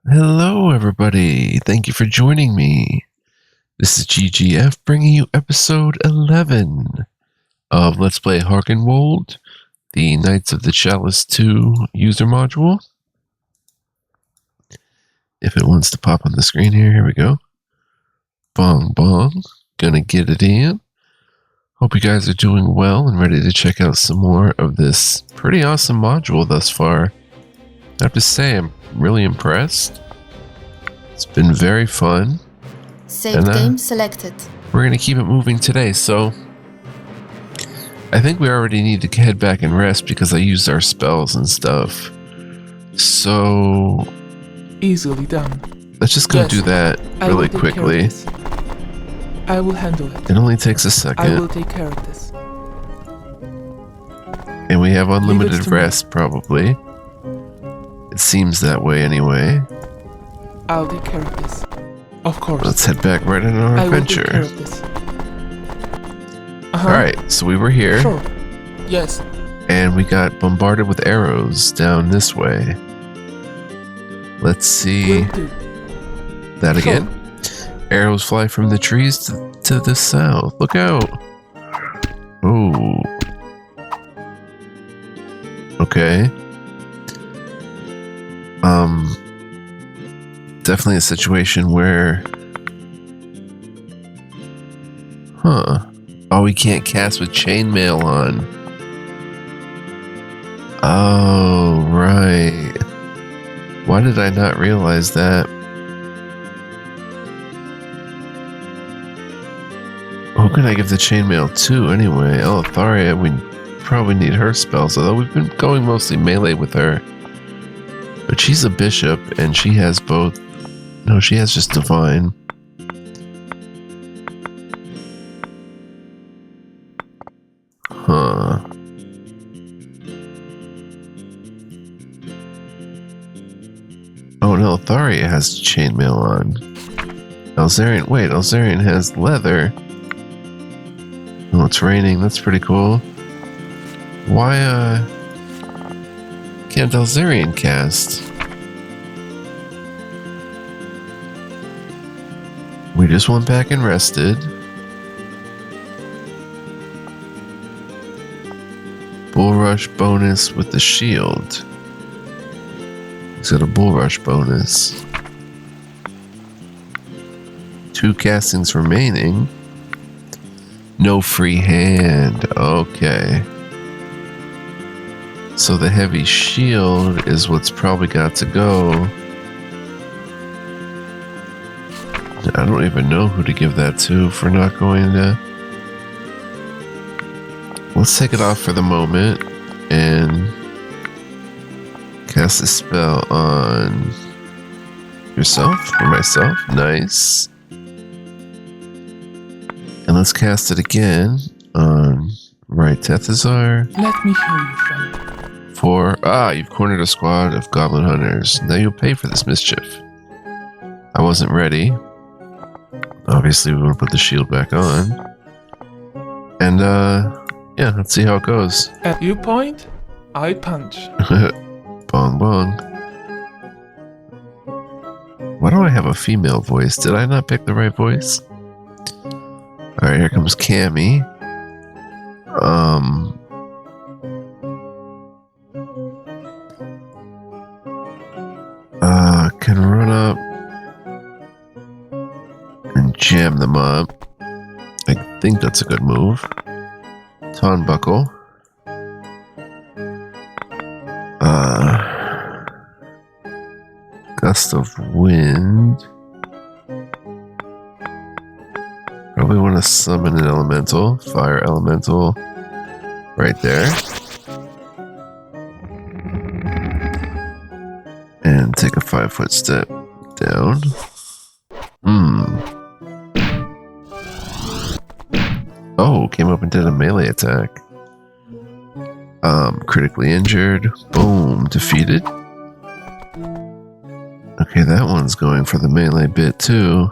Hello, everybody. Thank you for joining me. This is GGF bringing you episode 11 of Let's Play Hearkenwold, the Knights of the Chalice 2 user module. If it wants to pop on the screen here we go. Bong bong. Gonna get it in. Hope you guys are doing well and ready to check out some more of this pretty awesome module thus far. I have to say, I'm really impressed. It's been very fun. Save game selected. We're going to keep it moving today, so I think we already need to head back and rest because I used our spells and stuff. So Easily done. let's just go do that really quickly. I will handle it. It only takes a I second. will take care of this. And we have unlimited to me. rest, probably. It seems that way anyway. I'll take care of this. Of course. Let's head back right on our I will take adventure. care of this. Alright, so we were here. Sure. Yes. And we got bombarded with arrows down this way. Let's see Will do. that Sure. again. Arrows fly from the trees to the south. Look out. Oh. Okay. Definitely a situation where... Huh. Oh, we can't cast with chainmail on. Oh, right. Why did I not realize that? Who can I give the chainmail to anyway? Elitharia, we probably need her spells, although we've been going mostly melee with her. But she's a bishop, and she has both... No, she has just divine. Huh. Oh, no, Elitharia has chainmail on. Elzarian has leather. Oh, it's raining. That's pretty cool. Why, can't Elzarian cast? We just went back and rested. Bull rush bonus with the shield. He's got a bull rush bonus. 2 castings remaining. No free hand. Okay. So the heavy shield is what's probably got to go. I don't even know who to give that to if we're not going to. Let's take it off for the moment and cast a spell on yourself or myself. Nice. And let's cast it again on Right Tethazar. Let me hear you, friend. You've cornered a squad of goblin hunters. Now you'll pay for this mischief. I wasn't ready. Obviously, we want to put the shield back on. And, yeah, let's see how it goes. At you point, I punch. Bong bong. Why do I have a female voice? Did I not pick the right voice? Alright, here comes Cammy. Can run up and jam them up. I think that's a good move. Tonbuckle. Gust of wind. Probably want to summon an elemental. Fire elemental. Right there. And take a 5-foot step down. Oh, came up and did a melee attack. Critically injured. Boom, defeated. Okay, that one's going for the melee bit too.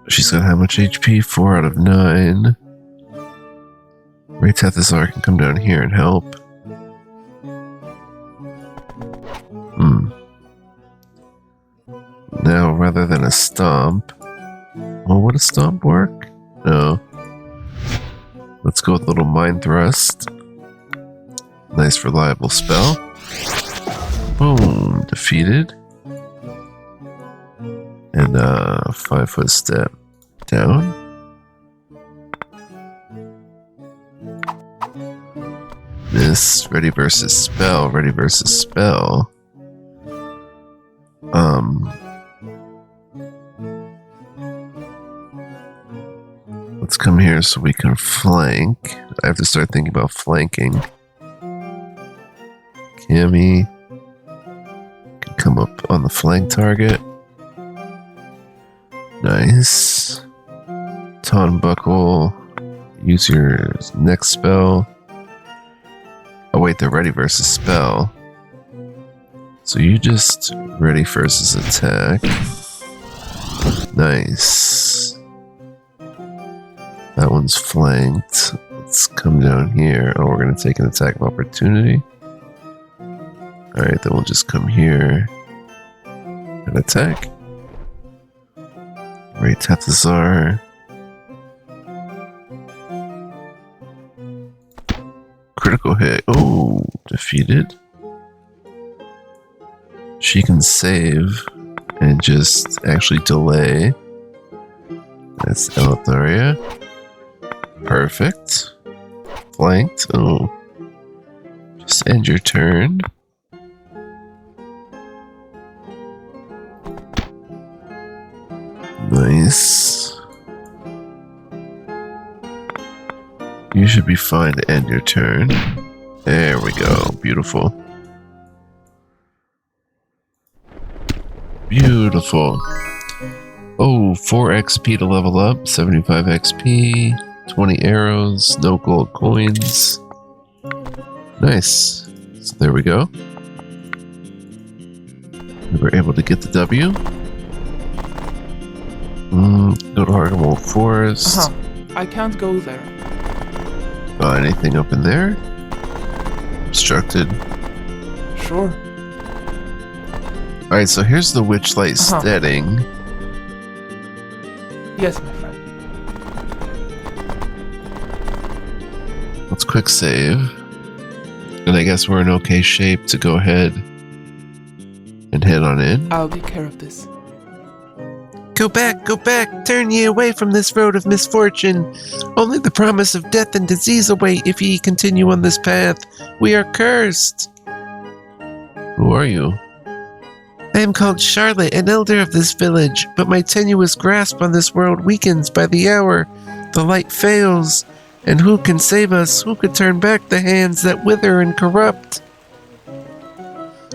She's got how much HP? 4 out of 9. Ray Tethazar can come down here and help. Now, rather than a stomp... Well, would a stomp work? No. Let's go with a little Mind Thrust. Nice, reliable spell. Boom. Defeated. And 5-foot step down. Miss. Ready versus spell. Ready versus spell. Let's come here so we can flank. I have to start thinking about flanking. Cammy can come up on the flank target. Nice. Tonbuckle. Use your next spell. Oh wait, they're ready versus spell. So you just ready versus attack. Nice. That one's flanked. Let's come down here. Oh, we're going to take an attack of opportunity. Alright, then we'll just come here and attack. Ray Tethazar. Critical hit. Oh, defeated. She can save and just actually delay. That's Elitharia. Perfect. Flanked. Oh. Just end your turn. Nice. You should be fine to end your turn. There we go. Beautiful. Beautiful. Oh, 4 XP to level up. 75 XP. 20 arrows. No gold coins. Nice. So there we go. We were able to get the W. Go to Hearkenwold Forest. I can't go there. Anything up in there? Obstructed. Sure. Alright, so here's the Witchlight setting. Yes, my friend. Let's quick save. And I guess we're in okay shape to go ahead and head on in. I'll take care of this. Go back, turn ye away from this road of misfortune. Only the promise of death and disease await if ye continue on this path. We are cursed. Who are you? I am called Charlotte, an elder of this village, but my tenuous grasp on this world weakens by the hour. The light fails, and who can save us? Who could turn back the hands that wither and corrupt?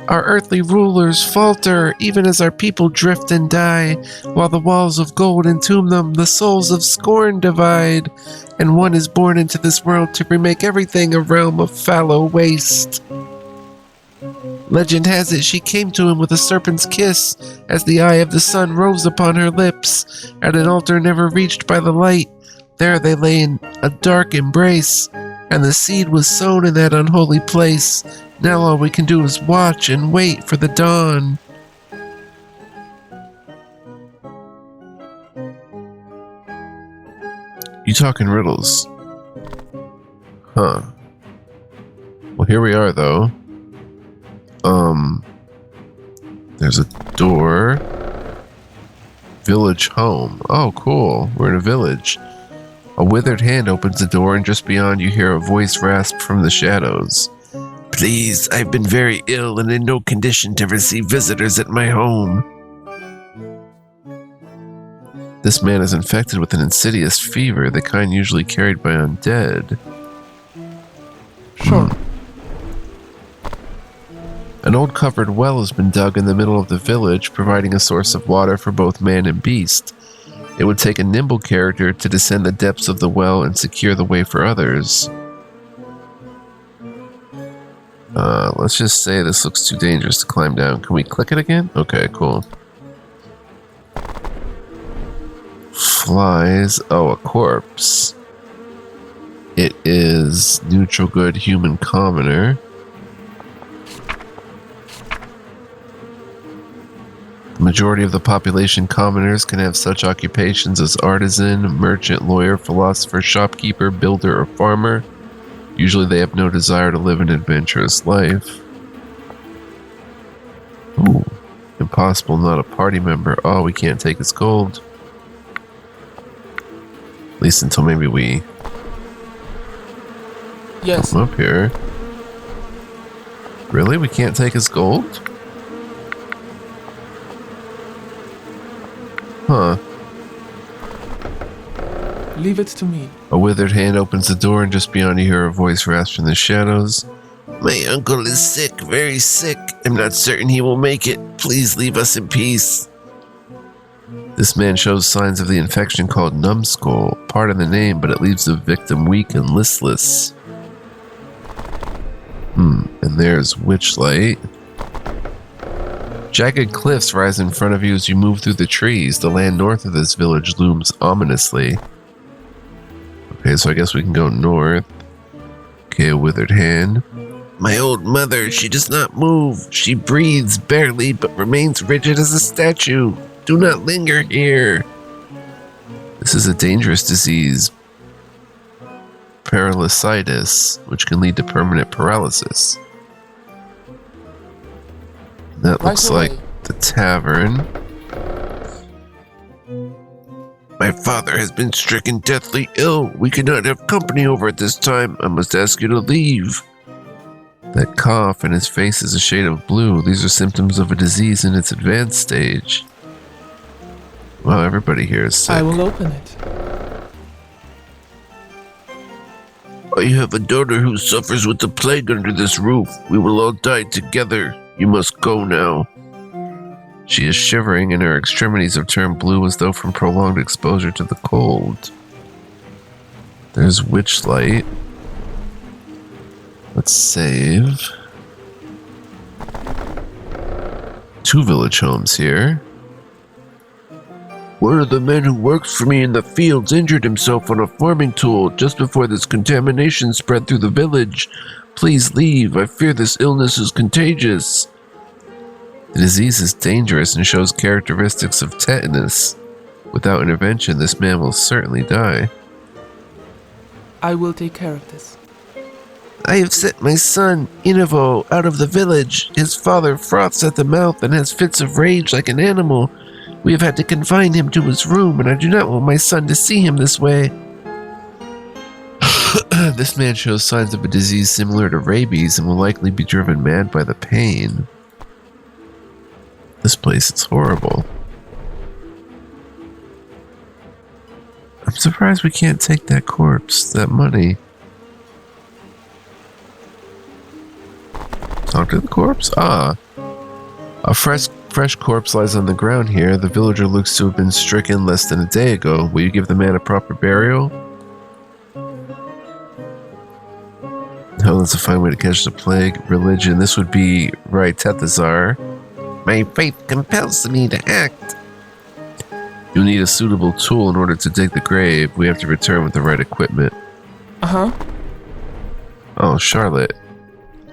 Our earthly rulers falter, even as our people drift and die, while the walls of gold entomb them, the souls of scorn divide, and one is born into this world to remake everything a realm of fallow waste. Legend has it she came to him with a serpent's kiss, as the eye of the sun rose upon her lips, at an altar never reached by the light. There they lay in a dark embrace, and the seed was sown in that unholy place. Now all we can do is watch and wait for the dawn. You talking riddles? Huh. Well, here we are, though. There's a door. Village home. Oh, cool. We're in a village. A withered hand opens the door, and just beyond you hear a voice rasp from the shadows. Please, I've been very ill and in no condition to receive visitors at my home. This man is infected with an insidious fever, the kind usually carried by undead. Sure. An old covered well has been dug in the middle of the village, providing a source of water for both man and beast. It would take a nimble character to descend the depths of the well and secure the way for others. Let's just say this looks too dangerous to climb down. Can we click it again? Okay, cool. Flies. Oh, a corpse. It is neutral good human commoner. The majority of the population commoners can have such occupations as artisan, merchant, lawyer, philosopher, shopkeeper, builder, or farmer. Usually they have no desire to live an adventurous life. Ooh, impossible, not a party member. Oh, we can't take his gold. At least until maybe we come up here. Really? We can't take his gold? Huh. Leave it to me. A withered hand opens the door, and just beyond you hear a voice rasp from the shadows. My uncle is sick, very sick. I'm not certain he will make it. Please leave us in peace. This man shows signs of the infection called numbskull, part of the name, but it leaves the victim weak and listless. And there's Witchlight. Jagged cliffs rise in front of you as you move through the trees. The land north of this village looms ominously. Okay, so I guess we can go north. Okay, a withered hand. My old mother, she does not move. She breathes barely, but remains rigid as a statue. Do not linger here. This is a dangerous disease. Paralysitis, which can lead to permanent paralysis. That looks like the tavern. My father has been stricken deathly ill. We cannot have company over at this time. I must ask you to leave. That cough and his face is a shade of blue. These are symptoms of a disease in its advanced stage. Wow, everybody here is sick. I will open it. I have a daughter who suffers with the plague under this roof. We will all die together. You must go now. She is shivering and her extremities have turned blue as though from prolonged exposure to the cold. There's Witchlight. Let's save. 2 village homes here. One of the men who works for me in the fields injured himself on a farming tool just before this contamination spread through the village. Please leave. I fear this illness is contagious. The disease is dangerous and shows characteristics of tetanus. Without intervention, this man will certainly die. I will take care of this. I have sent my son, Inivo, out of the village. His father froths at the mouth and has fits of rage like an animal. We have had to confine him to his room, and I do not want my son to see him this way. This man shows signs of a disease similar to rabies and will likely be driven mad by the pain. This place is horrible. I'm surprised we can't take that corpse, that money. Talk to the corpse? Ah. A fresh corpse lies on the ground here. The villager looks to have been stricken less than a day ago. Will you give the man a proper burial? Oh, that's a fine way to catch the plague. Religion. This would be right, Tethazar. My faith compels me to act. You'll need a suitable tool in order to dig the grave. We have to return with the right equipment. Uh-huh. Oh, Charlotte.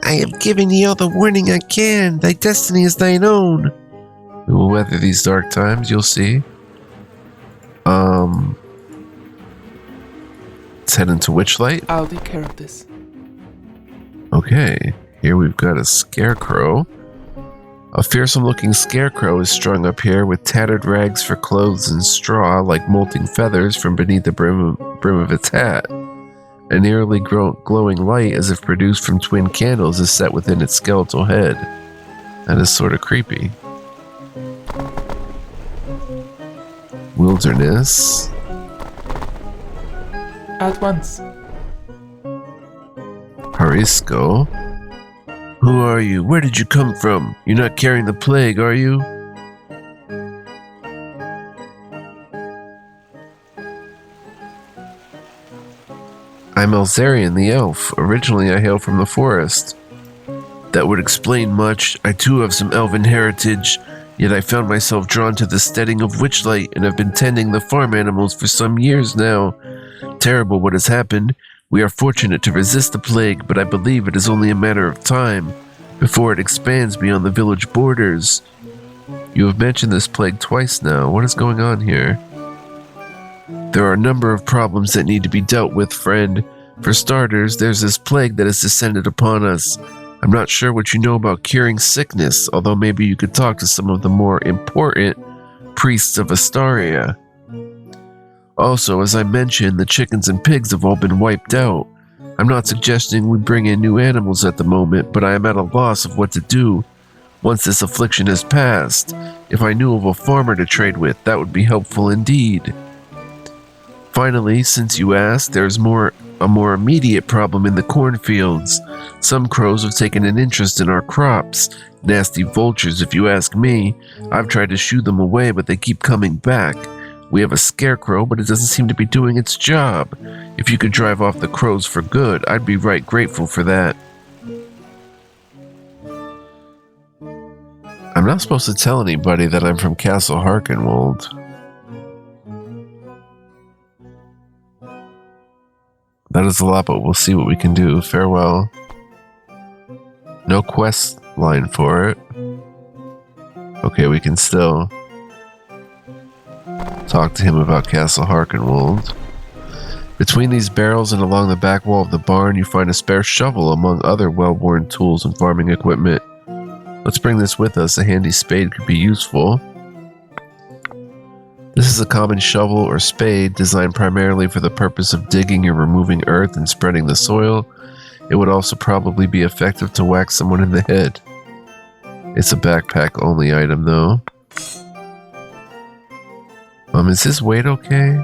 I have given ye all the warning I can. Thy destiny is thine own. We will weather these dark times, you'll see. Let's head into Witchlight. I'll take care of this. Okay, here we've got a scarecrow. A fearsome-looking scarecrow is strung up here with tattered rags for clothes and straw like molting feathers from beneath the brim of its hat. An eerily glowing light, as if produced from twin candles, is set within its skeletal head. That is sort of creepy. Wilderness. At once. Harisco. Who are you? Where did you come from? You're not carrying the plague, are you? I'm Elzarian the elf. Originally I hail from the forest. That would explain much. I too have some elven heritage, yet I found myself drawn to the steading of Witchlight and have been tending the farm animals for some years now. Terrible what has happened. We are fortunate to resist the plague, but I believe it is only a matter of time before it expands beyond the village borders. You have mentioned this plague twice now. What is going on here? There are a number of problems that need to be dealt with, friend. For starters, there's this plague that has descended upon us. I'm not sure what you know about curing sickness, although maybe you could talk to some of the more important priests of Astaria. Also, as I mentioned, the chickens and pigs have all been wiped out. I'm not suggesting we bring in new animals at the moment, but I am at a loss of what to do once this affliction has passed. If I knew of a farmer to trade with, that would be helpful indeed. Finally, since you asked, there's a more immediate problem in the cornfields. Some crows have taken an interest in our crops. Nasty vultures, if you ask me. I've tried to shoo them away, but they keep coming back. We have a scarecrow, but it doesn't seem to be doing its job. If you could drive off the crows for good, I'd be right grateful for that. I'm not supposed to tell anybody that I'm from Castle Hearkenwold. That is a lot, but we'll see what we can do. Farewell. No quest line for it. Okay, we can still talk to him about Castle Hearkenwold. Between these barrels and along the back wall of the barn, you find a spare shovel among other well-worn tools and farming equipment. Let's bring this with us. A handy spade could be useful. This is a common shovel or spade designed primarily for the purpose of digging or removing earth and spreading the soil. It would also probably be effective to whack someone in the head. It's a backpack only item though. Is his weight okay?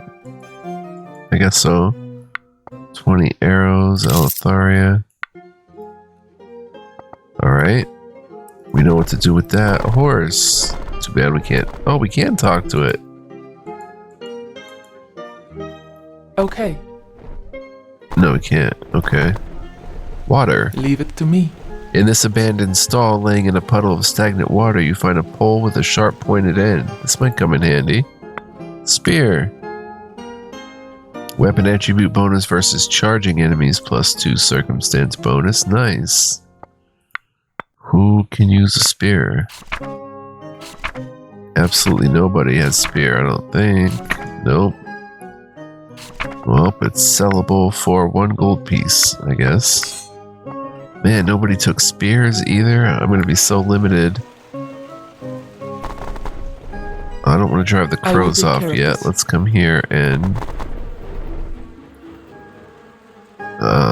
I guess so. 20 arrows, Elitharia. Alright. We know what to do with that. A horse. Too bad we can't. Oh, we can talk to it. Okay. No, we can't. Okay. Water. Leave it to me. In this abandoned stall, laying in a puddle of stagnant water, you find a pole with a sharp pointed end. This might come in handy. Spear. Weapon attribute bonus versus charging enemies +2 circumstance bonus. Nice. Who can use a spear? Absolutely nobody has spear, I don't think. Nope. Well, it's sellable for 1 gold piece, I guess. Man, nobody took spears either. I'm going to be so limited. I don't want to drive the crows off yet. Let's come here and...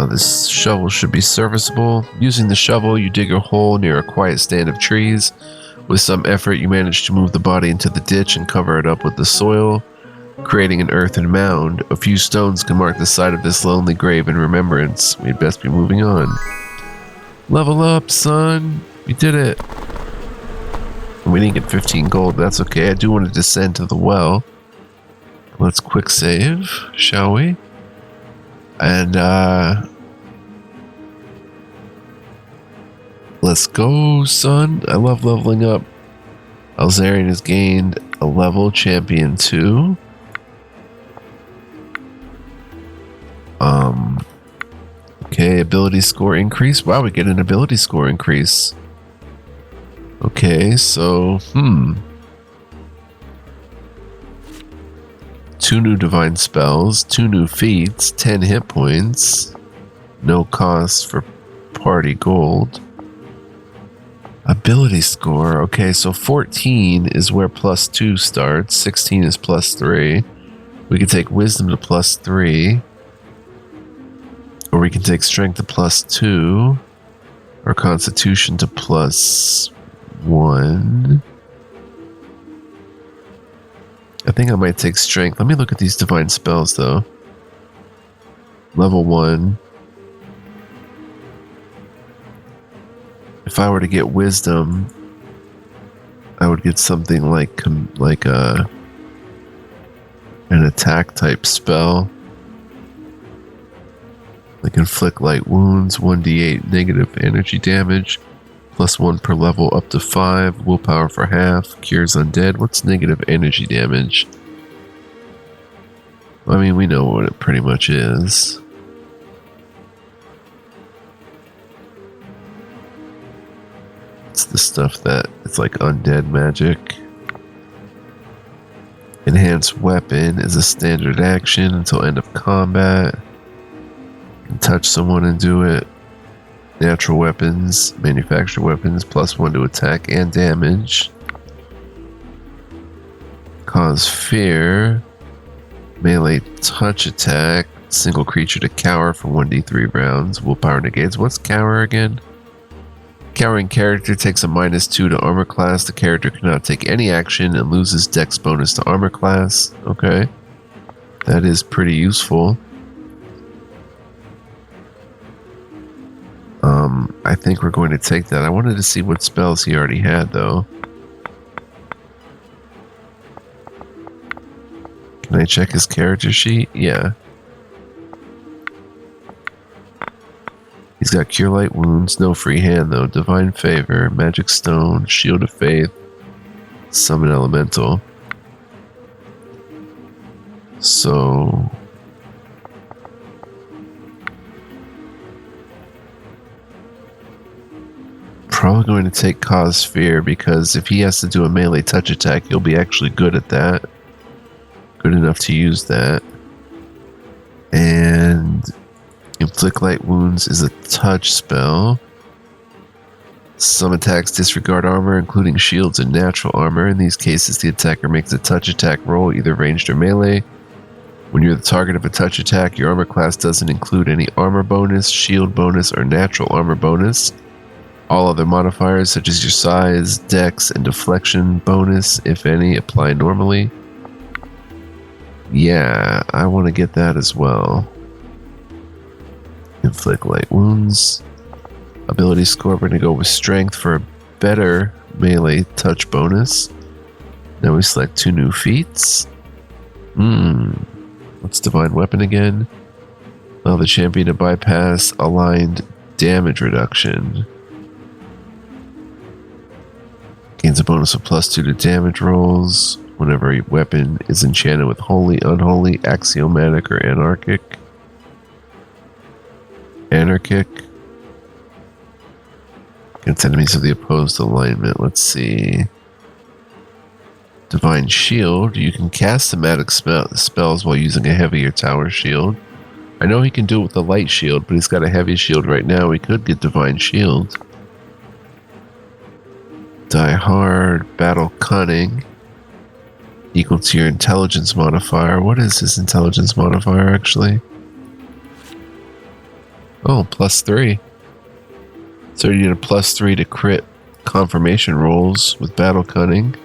this shovel should be serviceable. Using the shovel, you dig a hole near a quiet stand of trees. With some effort, you manage to move the body into the ditch and cover it up with the soil, creating an earthen mound. A few stones can mark the site of this lonely grave in remembrance. We'd best be moving on. Level up, son! We did it! We didn't get 15 gold, but that's okay. I do want to descend to the well. Let's quick save, shall we? And, let's go, son. I love leveling up. Alzarian has gained a level, champion 2. Okay, ability score increase. Wow, we get an ability score increase. Okay, so, 2 new divine spells, 2 new feats, 10 hit points, no cost for party gold. Ability score, okay, so 14 is where +2 starts, 16 is +3. We can take wisdom to +3, or we can take strength to +2, or constitution to +1. I think I might take strength. Let me look at these divine spells though. Level 1. If I were to get wisdom, I would get something like an attack type spell. Like inflict light wounds, 1d8 negative energy damage, +1 per level up to 5, willpower for half, cures undead. What's negative energy damage? I mean, we know what it pretty much is. That's the stuff that it's like undead magic. Enhanced weapon is a standard action until end of combat. You can touch someone and do it. Natural weapons, manufactured weapons, +1 to attack and damage. Cause fear. Melee touch attack. Single creature to cower for 1d3 rounds. Willpower negates. What's cower again? Cowering character takes a -2 to armor class. The character cannot take any action and loses dex bonus to armor class. Okay. That is pretty useful. I think we're going to take that. I wanted to see what spells he already had, though. Can I check his character sheet? Yeah. He's got Cure Light Wounds, no free hand though, Divine Favor, Magic Stone, Shield of Faith, Summon Elemental. So... probably going to take Cause Fear because if he has to do a melee touch attack, he'll be actually good at that. Good enough to use that. And... Inflict Light Wounds is a touch spell. Some attacks disregard armor, including shields and natural armor. In these cases, the attacker makes a touch attack roll, either ranged or melee. When you're the target of a touch attack, your armor class doesn't include any armor bonus, shield bonus, or natural armor bonus. All other modifiers, such as your size, dex, and deflection bonus, if any, apply normally. Yeah, I want to get that as well. Inflict Light Wounds. Ability score, we're going to go with Strength for a better melee touch bonus. Now we select 2 new feats. What's Divine Weapon again? Allow the champion to bypass aligned damage reduction. Gains a bonus of +2 to damage rolls whenever a weapon is enchanted with holy, unholy, axiomatic, or anarchic. Anarchic. Against enemies of the opposed alignment. Let's see. Divine Shield. You can cast thematic spells while using a heavier tower shield. I know he can do it with the light shield, but he's got a heavy shield right now. He could get Divine Shield. Die Hard. Battle Cunning. Equal to your intelligence modifier. What is his intelligence modifier, actually? Oh, +3. So you get a +3 to crit confirmation rolls with Battle Cunning.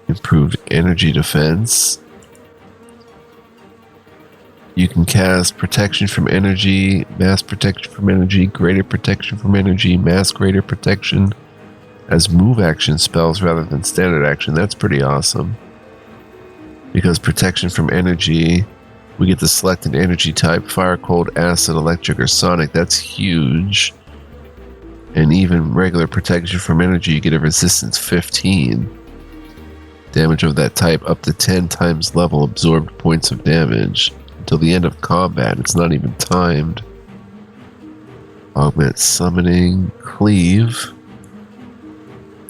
Improved energy defense. You can cast protection from energy, mass protection from energy, greater protection from energy, mass greater protection as move action spells rather than standard action. That's pretty awesome. Because protection from energy, we get to select an energy type, fire, cold, acid, electric, or sonic. That's huge. And even regular protection from energy, you get a resistance 15. Damage of that type up to 10 times level absorbed points of damage. Until the end of combat. It's not even timed. Augment summoning. Cleave.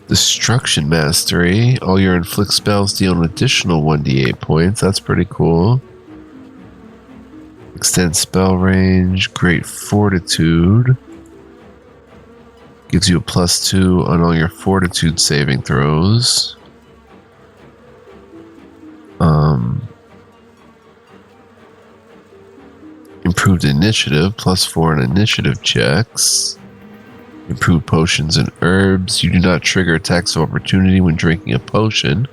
Destruction Mastery. All your inflict spells deal an additional 1d8 points. That's pretty cool. Extend spell range. Great Fortitude. Gives you a +2 on all your Fortitude saving throws. Improved Initiative. +4 on initiative checks. Improved Potions and Herbs. You do not trigger attacks of opportunity when drinking a potion.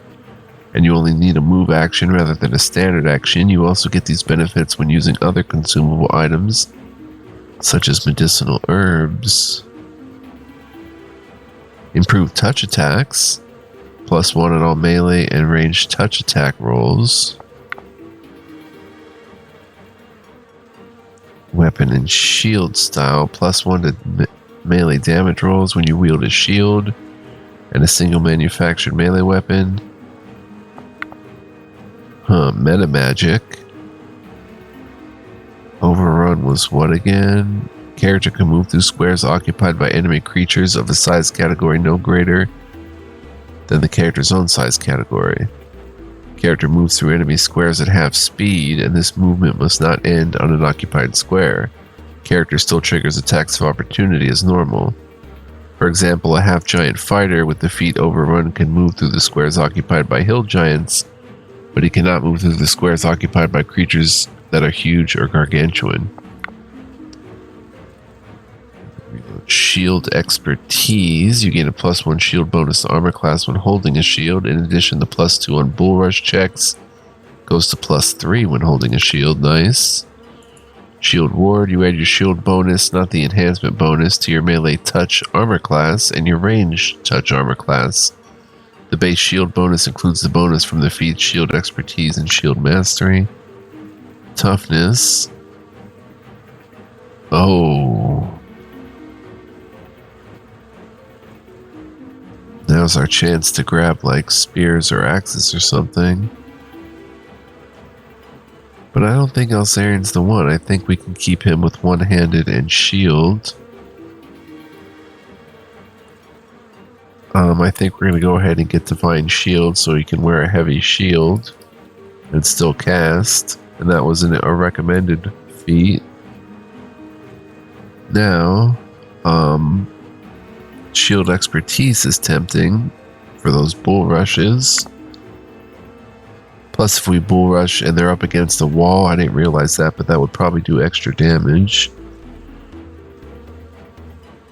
And you only need a move action rather than a standard action. You also get these benefits when using other consumable items, such as medicinal herbs. Improved touch attacks. +1 on all melee and ranged touch attack rolls. Weapon and shield style. +1 to melee damage rolls when you wield a shield and a single manufactured melee weapon. Meta magic. Overrun was what again? Character can move through squares occupied by enemy creatures of a size category no greater than the character's own size category. Character moves through enemy squares at half speed, and this movement must not end on an occupied square. Character still triggers attacks of opportunity as normal. For example, a half-giant fighter with the feat Overrun can move through the squares occupied by hill giants, but he cannot move through the squares occupied by creatures that are huge or gargantuan. Shield expertise. You gain a +1 shield bonus to armor class when holding a shield. In addition, the +2 on bull rush checks goes to +3 when holding a shield. Nice. Shield ward. You add your shield bonus, not the enhancement bonus, to your melee touch armor class and your range touch armor class. The base shield bonus includes the bonus from the feats shield expertise and shield mastery. Toughness. Oh. Now's our chance to grab like spears or axes or something. But I don't think Elsarian's the one. I think we can keep him with one-handed and shield. I think we're going to go ahead and get Divine Shield so he can wear a heavy shield and still cast. And that was a recommended feat. Now, shield expertise is tempting for those bull rushes. Plus, if we bull rush and they're up against the wall, I didn't realize that, but that would probably do extra damage.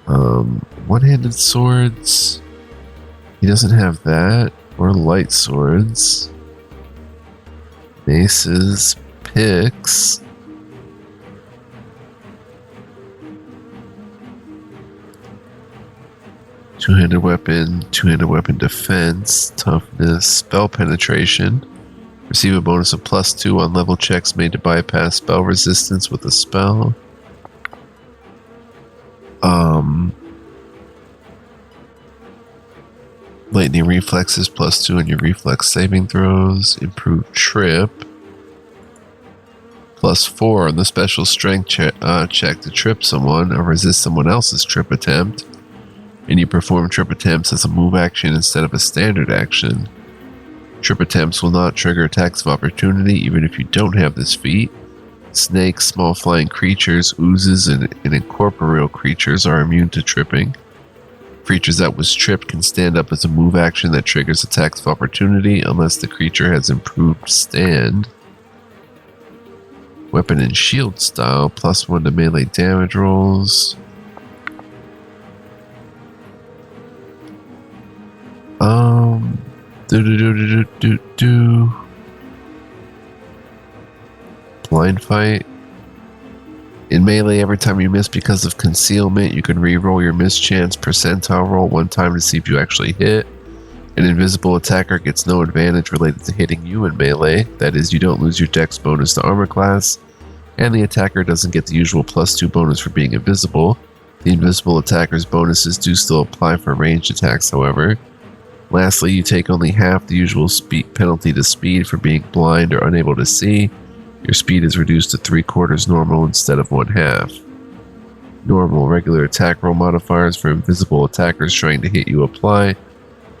One-handed swords. He doesn't have that. Or light swords. Maces. Picks. Two-handed weapon defense, toughness, spell penetration. Receive a bonus of +2 on level checks made to bypass spell resistance with a spell. Lightning reflexes +2 on your reflex saving throws. Improved trip. +4 on the special strength check to trip someone or resist someone else's trip attempt. And you perform trip attempts as a move action instead of a standard action. Trip attempts will not trigger attacks of opportunity even if you don't have this feat. Snakes, small flying creatures, oozes, and incorporeal creatures are immune to tripping. Creatures that was tripped can stand up as a move action that triggers attacks of opportunity unless the creature has improved stand. Weapon and shield style, +1 to melee damage rolls. Blind fight. In melee, every time you miss because of concealment, you can re-roll your mischance percentile roll one time to see if you actually hit. An invisible attacker gets no advantage related to hitting you in melee. That is, you don't lose your dex bonus to armor class, and the attacker doesn't get the usual +2 bonus for being invisible. The invisible attacker's bonuses do still apply for ranged attacks, however. Lastly, you take only half the usual penalty to speed for being blind or unable to see. Your speed is reduced to 3/4 normal instead of 1/2. Normal, regular attack roll modifiers for invisible attackers trying to hit you apply,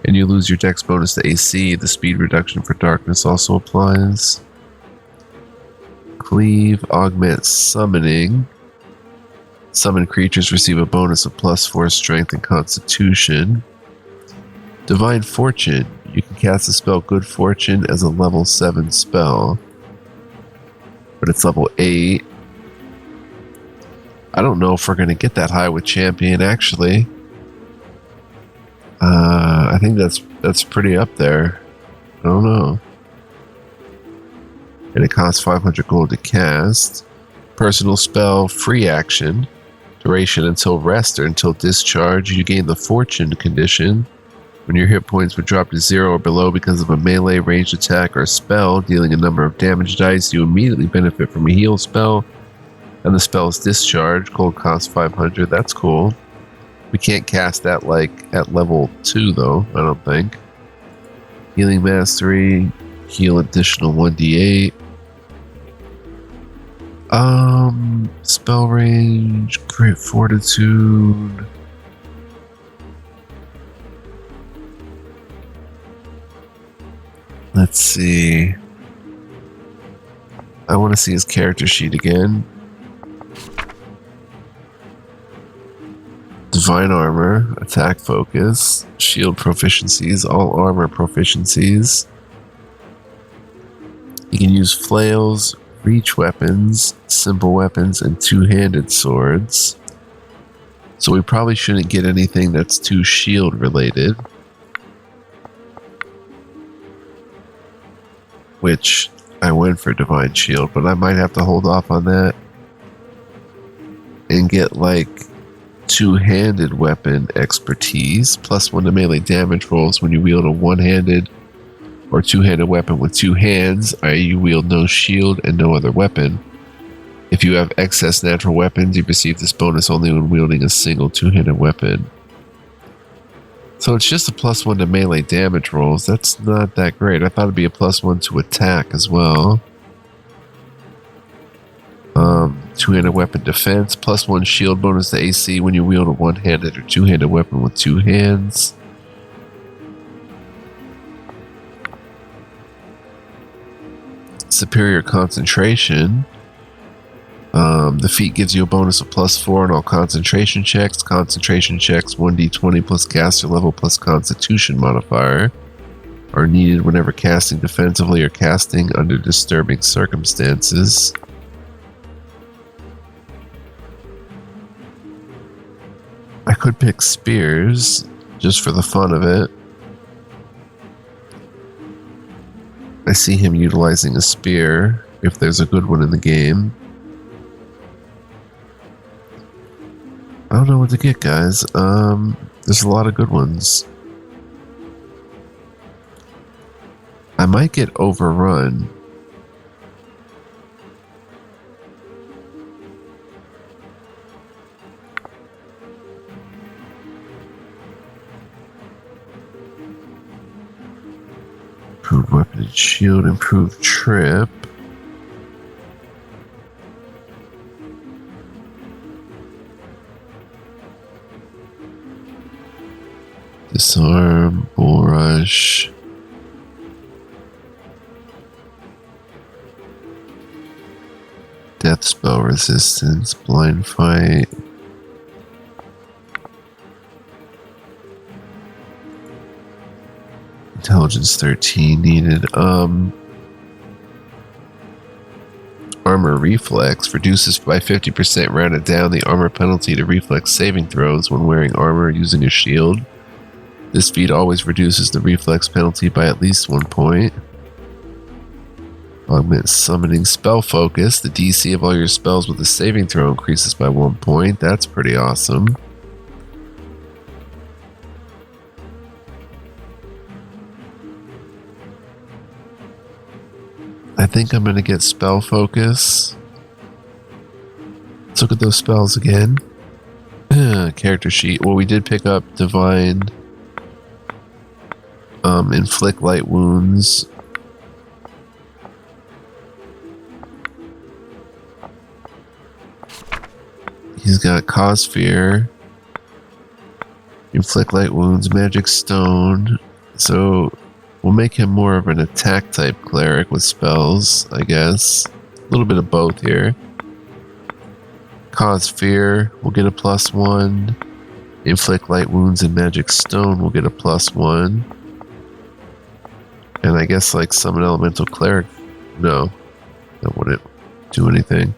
and you lose your dex bonus to AC. The speed reduction for darkness also applies. Cleave, augment summoning. Summon creatures receive a bonus of +4 strength and constitution. Divine Fortune. You can cast the spell Good Fortune as a level 7 spell. But it's level 8. I don't know if we're going to get that high with Champion, actually. I think that's pretty up there. I don't know. And it costs 500 gold to cast. Personal spell, free action. Duration until rest or until discharge. You gain the Fortune condition. When your hit points would drop to 0 or below because of a melee, ranged attack, or spell, dealing a number of damage dice, you immediately benefit from a heal spell. And the spell is discharged. Gold costs 500. That's cool. We can't cast that like at level 2 though, I don't think. Healing Mastery. Heal additional 1d8. Spell range, great fortitude. Let's see. I want to see his character sheet again. Divine armor, attack focus, shield proficiencies, all armor proficiencies. He can use flails, reach weapons, simple weapons, and two-handed swords. So we probably shouldn't get anything that's too shield related. Which I went for divine shield, but I might have to hold off on that and get like two-handed weapon expertise, +1 to melee damage rolls when you wield a one-handed or two-handed weapon with two hands, i.e. you wield no shield and no other weapon. If you have excess natural weapons, you receive this bonus only when wielding a single two-handed weapon. So it's just a +1 to melee damage rolls. That's not that great. I thought it'd be a +1 to attack as well. Two-handed weapon defense, +1 shield bonus to AC when you wield a one-handed or two-handed weapon with two hands. Superior concentration. The feat gives you a bonus of +4 on all concentration checks. Concentration checks 1d20 plus caster level plus constitution modifier are needed whenever casting defensively or casting under disturbing circumstances. I could pick spears just for the fun of it. I see him utilizing a spear if there's a good one in the game. I don't know what to get, guys. There's a lot of good ones. I might get overrun. Improved weapon and shield, improved trip. Disarm, bull rush. Death spell resistance, blind fight. Intelligence 13 needed. Armor reflex reduces by 50% rounded down the armor penalty to reflex saving throws when wearing armor using a shield. This feat always reduces the reflex penalty by at least 1 point. Augment summoning spell focus. The DC of all your spells with a saving throw increases by 1 point. That's pretty awesome. I think I'm going to get spell focus. Let's look at those spells again. Character sheet. Well, we did pick up divine. Inflict light wounds. He's got cause fear. Inflict light wounds, magic stone. So we'll make him more of an attack type cleric with spells, I guess. A little bit of both here. Cause fear, we'll get a +1. Inflict light wounds and magic stone will get a +1. And I guess like summon elemental cleric. No, that wouldn't do anything.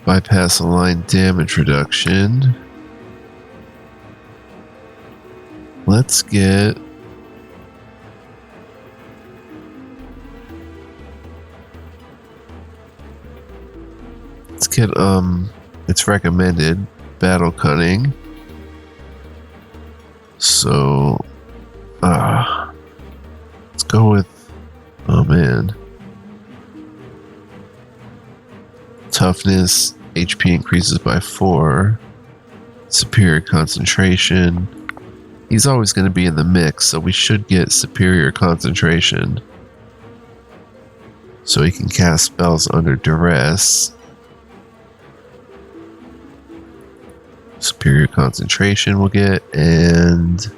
Bypass aligned damage reduction. Let's get it's recommended battle cunning. So let's go with, oh man, Toughness, HP increases by 4. Superior concentration. He's always going to be in the mix, so we should get superior concentration. So he can cast spells under duress. Superior concentration we'll get, and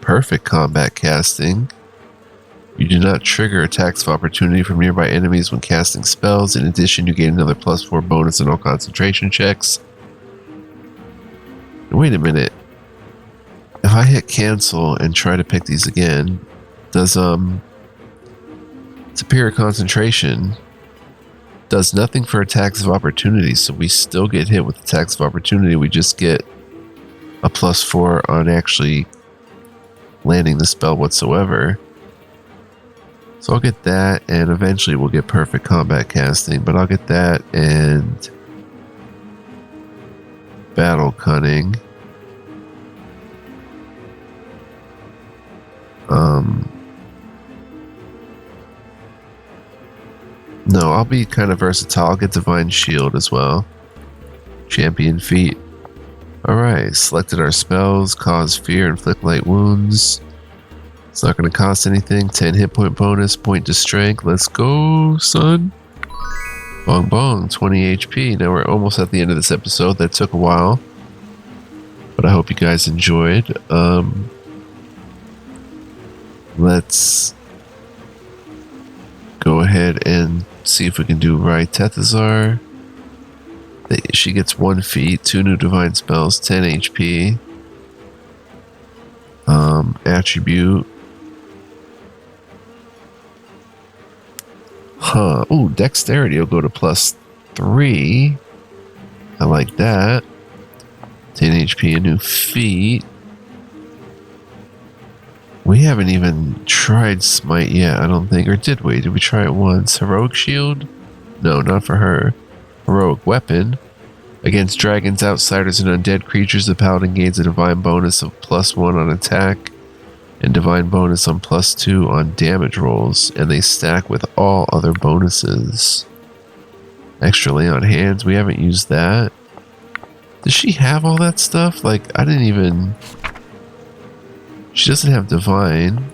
perfect combat casting. You do not trigger attacks of opportunity from nearby enemies when casting spells. In addition, you gain another +4 bonus in all concentration checks. Wait a minute. If I hit cancel and try to pick these again, does superior concentration does nothing for attacks of opportunity, so we still get hit with attacks of opportunity. We just get a +4 on actually landing the spell whatsoever. So I'll get that, and eventually we'll get perfect combat casting, but I'll get that and battle cunning. No, I'll be kind of versatile. I'll get divine shield as well. Champion feat. Alright, selected our spells, cause fear, inflict light wounds. It's not going to cost anything. 10 hit point bonus, point to strength. Let's go, son. Bong bong, 20 HP. Now we're almost at the end of this episode. That took a while, but I hope you guys enjoyed. Let's go ahead and see if we can do right. Tethazar. She gets 1 feat, 2 new divine spells, 10 HP. Attribute. Ooh, dexterity will go to +3. I like that. 10 HP, a new feat. We haven't even tried smite yet, I don't think. Or did we? Did we try it once? Heroic shield? No, not for her. Heroic weapon. Against dragons, outsiders, and undead creatures, the paladin gains a divine bonus of +1 on attack and divine bonus on +2 on damage rolls, and they stack with all other bonuses. Extra lay on hands, we haven't used that. Does she have all that stuff? Like, I didn't even... She doesn't have divine.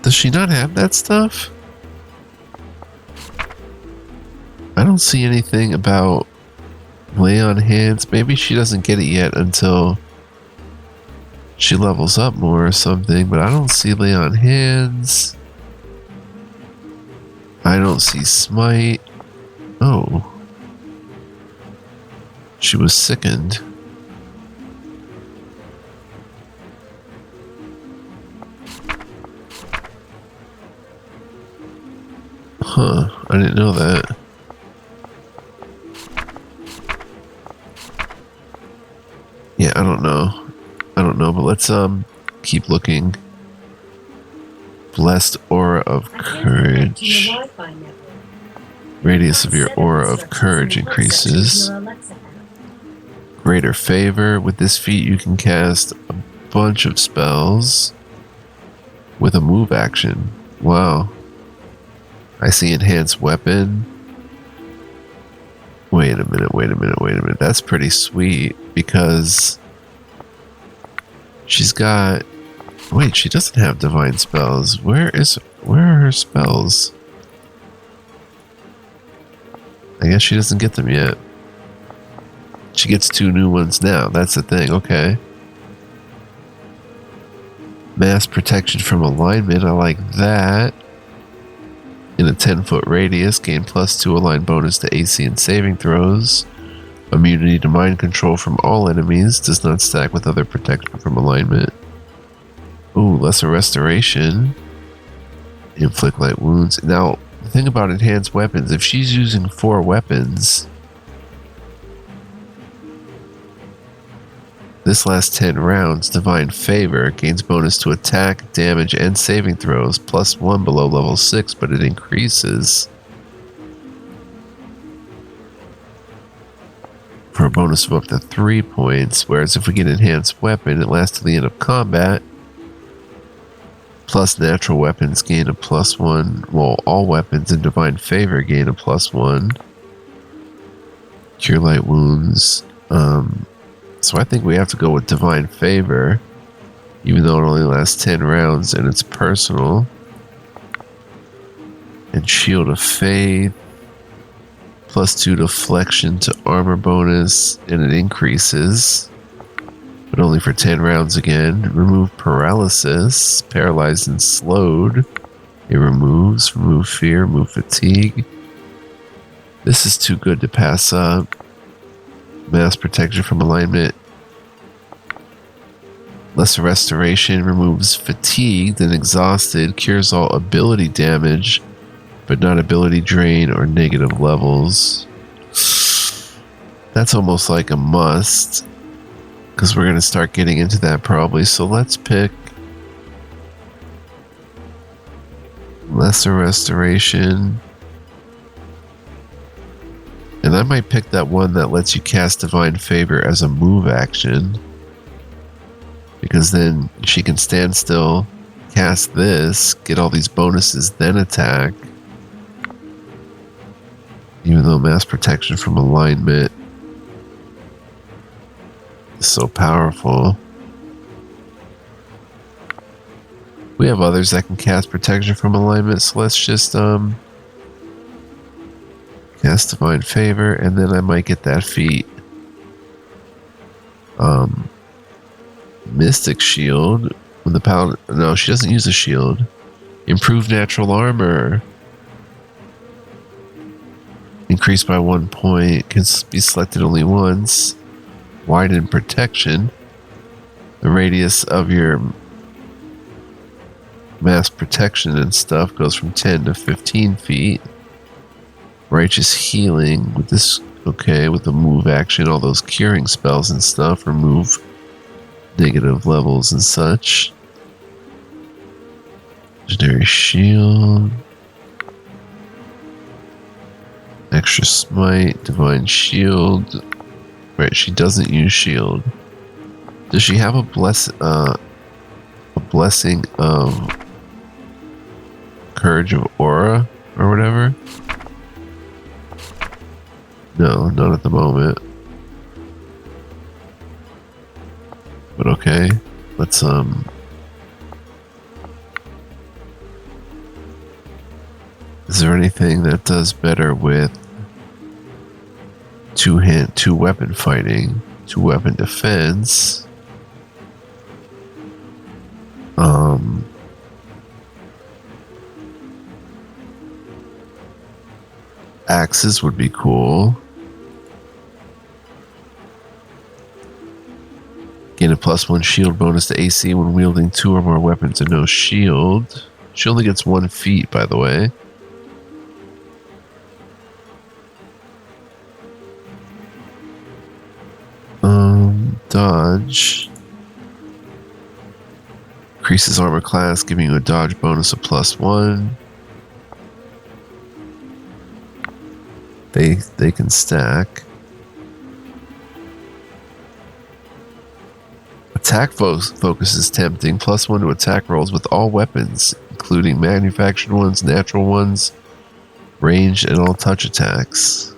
Does she not have that stuff? I don't see anything about lay on hands. Maybe she doesn't get it yet until she levels up more or something, but I don't see lay on hands. I don't see smite. Oh. She was sickened. Huh, I didn't know that. Yeah, I don't know. But let's keep looking. Blessed aura of courage. Radius of your aura of courage increases. Greater favor. With this feat you can cast a bunch of spells with a move action. Wow. I see enhanced weapon. Wait a minute. That's pretty sweet because she's got... Wait, she doesn't have divine spells. Where are her spells? I guess she doesn't get them yet. She gets 2 new ones now. That's the thing. Okay. Mass protection from alignment. I like that. In a 10-foot radius, gain +2 aligned bonus to AC and saving throws. Immunity to mind control from all enemies. Does not stack with other protection from alignment. Ooh, lesser restoration. Inflict light wounds. Now, the thing about enhanced weapons, if she's using 4 weapons, this lasts 10 rounds. Divine favor gains bonus to attack, damage, and saving throws, +1 below level 6, but it increases. for a bonus of up to 3 points, whereas if we get enhanced weapon, it lasts till the end of combat. Plus natural weapons gain a +1. Well, all weapons in divine favor gain a +1. Cure light wounds. So I think we have to go with divine favor, even though it only lasts 10 rounds and it's personal. And shield of faith. +2 deflection to armor bonus, and it increases, but only for 10 rounds again. Remove paralysis, paralyzed and slowed. It removes, remove fear, remove fatigue. This is too good to pass up. Mass protection from alignment. Lesser restoration, removes fatigued and exhausted, cures all ability damage, but not ability drain or negative levels. That's almost like a must, because we're going to start getting into that probably. So let's pick lesser restoration. And I might pick that one that lets you cast divine favor as a move action, because then she can stand still, cast this, get all these bonuses, then attack. Even though mass protection from alignment is so powerful. We have others that can cast protection from alignment, so let's just cast divine favor, and then I might get that feat. Mystic shield. When the paladin, no, she doesn't use a shield. Improved natural armor. Increased by 1 point, can be selected only once. Widen protection. The radius of your mass protection and stuff goes from 10 to 15 feet. Righteous healing. With this, okay, with the move action, all those curing spells and stuff, remove negative levels and such. Legendary shield. Extra smite, divine shield. Right, she doesn't use shield. Does she have a blessing of courage of aura or whatever? No, not at the moment. But okay, let's is there anything that does better with two weapon fighting, 2 weapon defense? Axes would be cool. Gain a +1 shield bonus to AC when wielding 2 or more weapons and no shield. She only gets 1 feat, by the way. Dodge. Increases armor class, giving you a dodge bonus of +1. They can stack. Attack focus is tempting. +1 to attack rolls with all weapons, including manufactured ones, natural ones, ranged, and all touch attacks.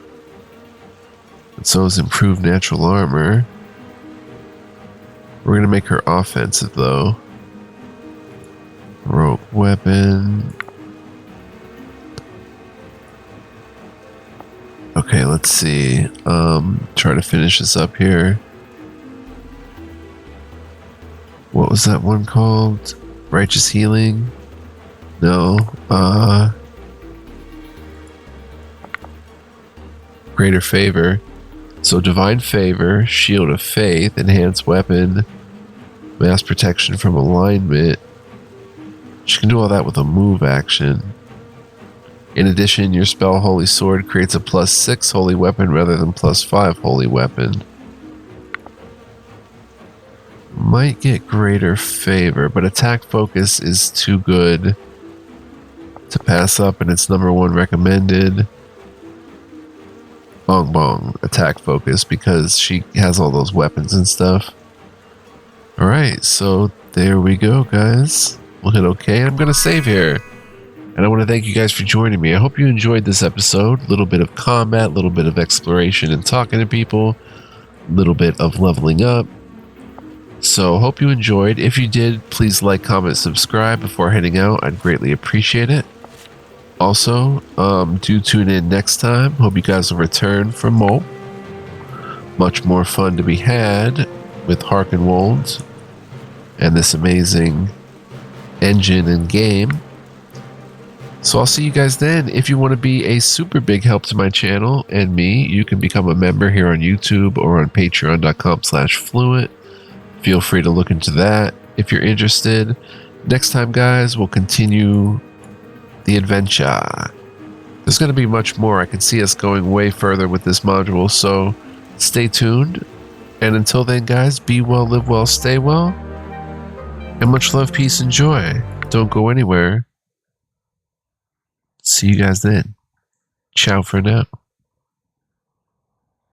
And so is improved natural armor. We're going to make her offensive, though. Rogue weapon. Okay, let's see. Try to finish this up here. What was that one called? Righteous healing? No. Greater favor. So divine favor, shield of faith, enhanced weapon, mass protection from alignment. She can do all that with a move action. In addition, your spell Holy Sword creates a +6 holy weapon rather than +5 holy weapon. Might get greater favor, but attack focus is too good to pass up, and it's #1 recommended. Bong Bong attack focus because she has all those weapons and stuff. Alright, so there we go, guys. We'll hit OK. I'm going to save here. And I want to thank you guys for joining me. I hope you enjoyed this episode. A little bit of combat, a little bit of exploration and talking to people, a little bit of leveling up. So hope you enjoyed. If you did, please like, comment, subscribe before heading out. I'd greatly appreciate it. Also, do tune in next time. Hope you guys will return for more. Much more fun to be had with Hearkenwold and this amazing engine and game. So I'll see you guys then. If you want to be a super big help to my channel and me, you can become a member here on YouTube or on patreon.com/fluent. Feel free to look into that if you're interested. Next time, guys, we'll continue the adventure. There's going to be much more. I can see us going way further with this module, so stay tuned. And until then, guys, be well, live well, stay well, and much love, peace, and joy. Don't go anywhere. See you guys then. Ciao for now.